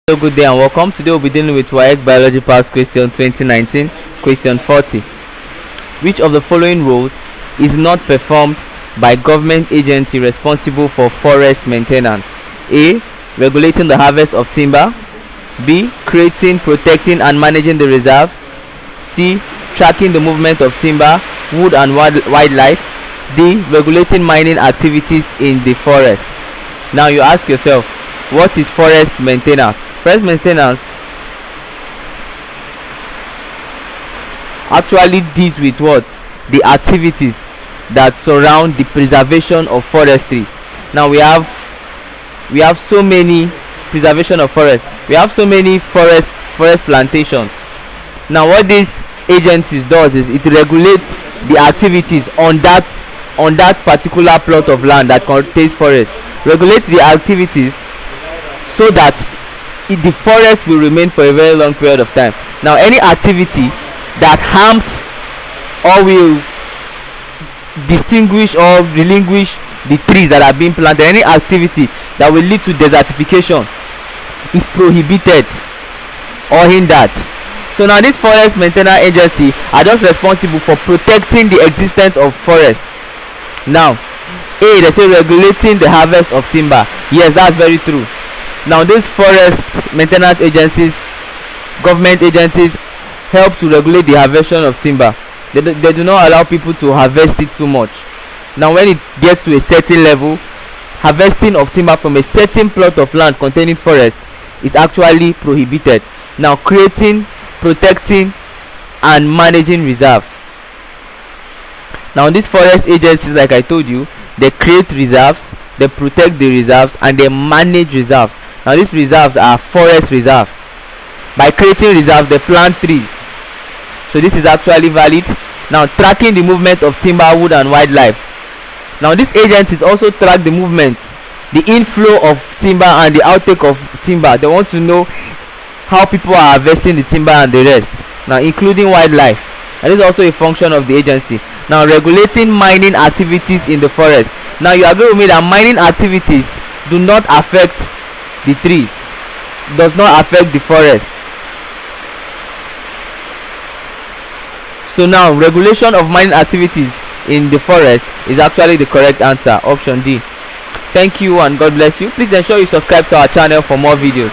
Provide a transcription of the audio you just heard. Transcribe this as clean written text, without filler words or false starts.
Hello, good day and welcome. Today we'll be dealing with Waec Biology Past Question 2019, Question 40. Which of the following roles is not performed by government agency responsible for forest maintenance? A. Regulating the harvest of timber. B. Creating, protecting and managing the reserves. C. Tracking the movement of timber, wood and wildlife. D. Regulating mining activities in the forest. Now you ask yourself, what is forest maintenance? Forest maintenance actually deals with what? The activities that surround the preservation of forestry. Now we have so many preservation of forest. We have so many forest plantations. Now what this agency does is it regulates the activities on that particular plot of land that contains forest. Regulates the activities so that the forest will remain for a very long period of time. Now any activity that harms or will distinguish or relinquish the trees that are being planted, any activity that will lead to desertification is prohibited or hindered. So now this forest maintenance agency are just responsible for protecting the existence of forest. Now A, they say regulating the harvest of timber. Yes, that's very true. Now these forest maintenance agencies, government agencies, help to regulate the harvestation of timber. They do not allow people to harvest it too much. Now when it gets to a certain level, harvesting of timber from a certain plot of land containing forest is actually prohibited. Now creating, protecting and managing reserves. Now these forest agencies, like I told you, they create reserves, they protect the reserves and they manage reserves. Now these reserves are forest reserves. By creating reserves, they plant trees. So this is actually valid. Now tracking the movement of timber, wood and wildlife. Now these agencies also track the movement, the inflow of timber and the outtake of timber. They want to know how people are harvesting the timber and the rest. Now including wildlife. And this is also a function of the agency. Now regulating mining activities in the forest. Now you agree with me that mining activities do not affect the trees, does not affect the forest. So now regulation of mining activities in the forest is actually the correct answer, option D. Thank you and God bless you. Please ensure you subscribe to our channel for more videos.